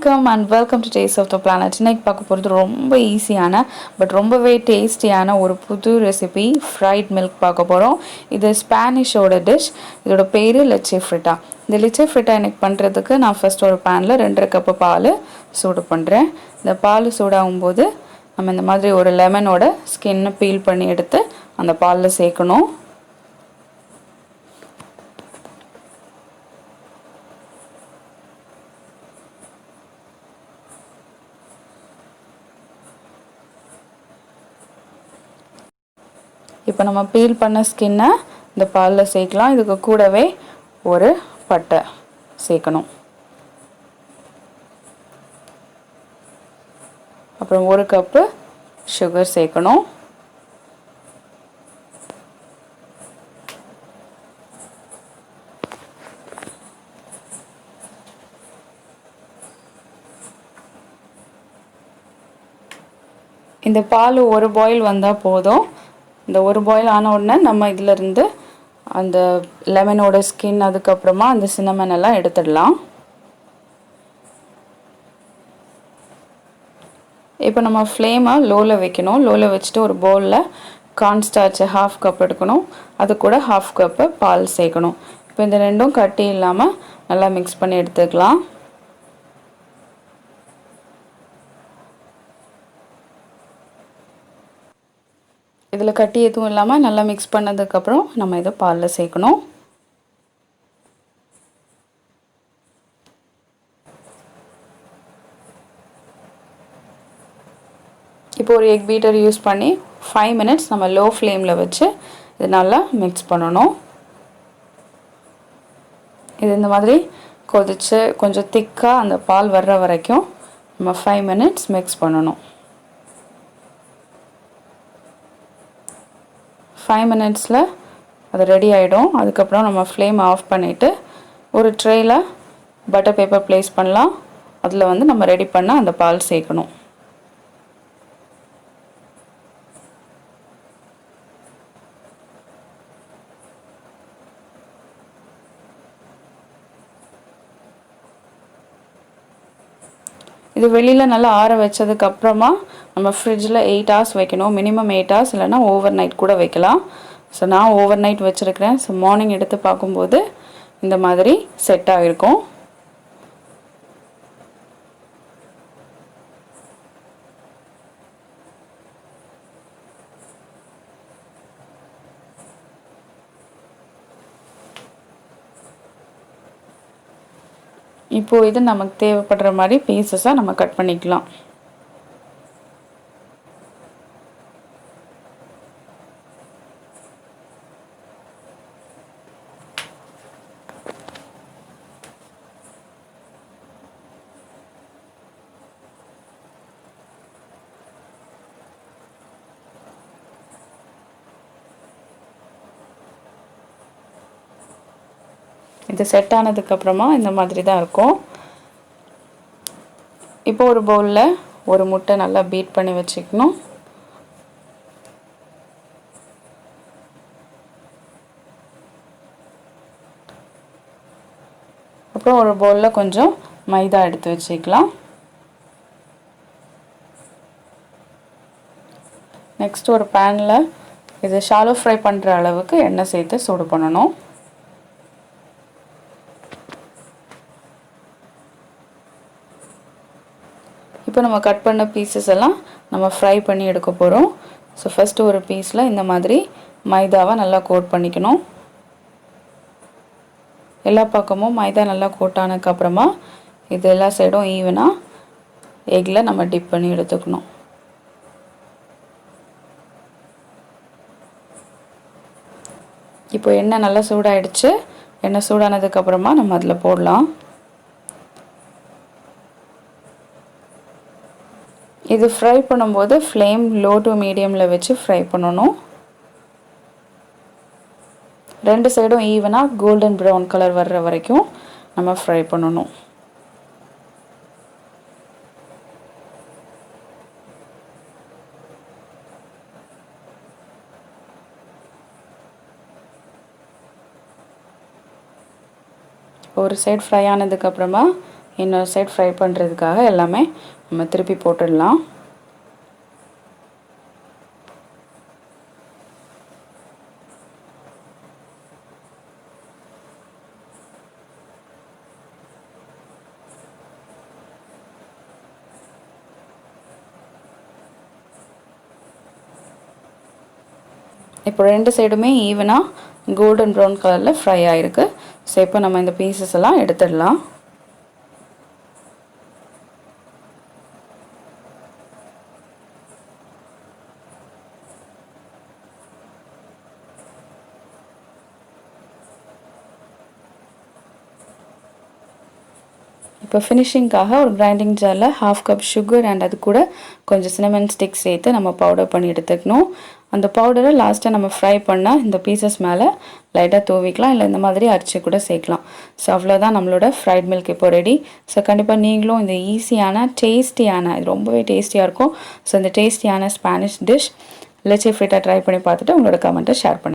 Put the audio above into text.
வணக்கம் and welcome to taste of the planet. இன்னைக்கு பார்க்க போகிறது ரொம்ப ஈஸியான பட் ரொம்பவே டேஸ்டியான ஒரு புது ரெசிபி ஃப்ரைட் மில்க் பார்க்க போகிறோம். இது ஸ்பானிஷோட டிஷ். இதோட பேர் லெச்சே ஃப்ரிட்டா. இந்த லெச்சே ஃப்ரிட்டா எனக்கு பண்ணுறதுக்கு நான் ஃபஸ்ட் ஒரு பேனில் 2.5 கப்பு பால் சூடு பண்ணுறேன். இந்த பால் சூடாகும்போது நம்ம இந்த மாதிரி ஒரு லெமனோட ஸ்கின்னை பீல் பண்ணி எடுத்து அந்த பாலில் சேர்க்கணும். இப்போ நம்ம பீல் பண்ண ஸ்கின்னை இந்த பாலில் சேர்க்கலாம். இதுக்கு கூடவே ஒரு பட்டை சேர்க்கணும். அப்புறம் 1 கப்பு சுகர் சேர்க்கணும். இந்த பால் ஒரு பாயில் வந்தால் போதும். இந்த ஒரு பாயில் ஆன உடனே நம்ம இதிலிருந்து அந்த லெமனோட ஸ்கின் அதுக்கப்புறமா அந்த சின்னமன் எல்லாம் எடுத்துடலாம். இப்போ நம்ம ஃப்ளேமை லோவில் வைக்கணும். லோவில் வச்சுட்டு ஒரு பவுலில் கார்ன்ஸ்டார்ச் 1/2 கப் எடுக்கணும். அது கூட 1/2 கப்பு பால் சேர்க்கணும். இப்போ இந்த ரெண்டும் கட்டி இல்லாமல் நல்லா மிக்ஸ் பண்ணி எடுத்துக்கலாம். இதில் கட்டி எதுவும் இல்லாமல் நல்லா மிக்ஸ் பண்ணதுக்கப்புறம் நம்ம இதை பாலில் சேர்க்கணும். இப்போ ஒரு எக் பீட்டர் யூஸ் பண்ணி 5 மினிட்ஸ் நம்ம லோ ஃப்ளேமில் வச்சு இது நல்லா மிக்ஸ் பண்ணணும். இது இந்த மாதிரி கொதித்து கொஞ்சம் திக்காக அந்த பால் வர்ற வரைக்கும் நம்ம 5 மினிட்ஸ் மிக்ஸ் பண்ணணும். 5 மினிட்ஸில் அது ரெடி ஆகிடும். அதுக்கப்புறம் நம்ம ஃப்ளேம் ஆஃப் பண்ணிவிட்டு ஒரு ட்ரேயில் பட்டர் பேப்பர் ப்ளேஸ் பண்ணலாம். அதில் வந்து நம்ம ரெடி பண்ண அந்த பால் சேர்க்கணும். இது வெளியில் நல்லா ஆற வச்சதுக்கப்புறமா நம்ம ஃப்ரிட்ஜில் 8 hours வைக்கணும். மினிமம் 8 hours, இல்லைனா ஓவர் நைட் கூட வைக்கலாம். ஸோ நான் ஓவர் நைட் வச்சுருக்கிறேன். ஸோ மார்னிங் எடுத்து பார்க்கும்போது இந்த மாதிரி செட் ஆகிருக்கும். இப்போது இது நமக்கு தேவைப்படுற மாதிரி பீசஸாக நம்ம கட் பண்ணிக்கலாம். இது செட் ஆனதுக்கப்புறமா இந்த மாதிரி தான் இருக்கும். இப்போ ஒரு பவுலில் ஒரு முட்டை நல்லா பீட் பண்ணி வச்சுக்கணும். அப்புறம் ஒரு பவுலில் கொஞ்சம் மைதா எடுத்து வச்சுக்கலாம். நெக்ஸ்ட் ஒரு பேனில் இது ஷாலோ ஃப்ரை பண்ணுற அளவுக்கு எண்ணெய் சேர்த்து சூடு பண்ணணும். இப்போ நம்ம கட் பண்ண பீசஸ் எல்லாம் நம்ம ஃப்ரை பண்ணி எடுக்க போகிறோம். ஸோ ஃபஸ்ட்டு ஒரு பீஸில் இந்த மாதிரி மைதாவை நல்லா கோட் பண்ணிக்கணும். எல்லா பக்கமும் மைதா நல்லா கோட் ஆனதுக்கப்புறமா இது எல்லா சைடும் ஈவனாக எக்கில் நம்ம டிப் பண்ணி எடுத்துக்கணும். இப்போ எண்ணெய் நல்லா சூடாயிடுச்சு. எண்ணெய் சூடானதுக்கப்புறமா நம்ம அதில் போடலாம். இது ஃப்ரை பண்ணும்போது ஃப்ளேம் லோ டு மீடியமில் வச்சு ஃப்ரை பண்ணணும். 2 சைடும் ஈவனாக கோல்டன் ப்ரௌன் கலர் வர்ற வரைக்கும் நம்ம ஃப்ரை பண்ணணும். ஒரு சைடு ஃப்ரை ஆனதுக்கப்புறமா இன்னொரு சைட் ஃப்ரை பண்ணுறதுக்காக எல்லாமே நம்ம திருப்பி போட்டுடலாம். இப்போ 2 சைடுமே ஈவனாக கோல்டன் ப்ரௌன் கலரில் ஃப்ரை ஆகிருக்கு. ஸோ இப்போ நம்ம இந்த பீசஸ் எல்லாம் எடுத்துடலாம். இப்போ ஃபினிஷிங்காக ஒரு கிரைண்டிங் ஜாரில் 1/2 கப் சுகர் அண்ட் அது கூட கொஞ்சம் சினமன் ஸ்டிக் சேர்த்து நம்ம பவுடர் பண்ணி எடுத்துக்கணும். அந்த பவுடரை லாஸ்ட்டாக நம்ம ஃப்ரை பண்ணால் இந்த பீசஸ் மேலே லைட்டாக தூவிக்கலாம், இல்லை இந்த மாதிரி அரைச்சி கூட சேர்க்கலாம். ஸோ அவ்வளோதான் நம்மளோட ஃப்ரைட் மில்க் இப்போ ரெடி. ஸோ கண்டிப்பாக நீங்களும் இந்த ஈஸியான டேஸ்டியான, இது ரொம்பவே டேஸ்டியாக இருக்கும். ஸோ இந்த டேஸ்டியான ஸ்பானிஷ் டிஷ் லெச்சே ஃப்ரிட்டா ட்ரை பண்ணி பார்த்துட்டு உங்களோட கமெண்ட்டை ஷேர் பண்ணுங்கள்.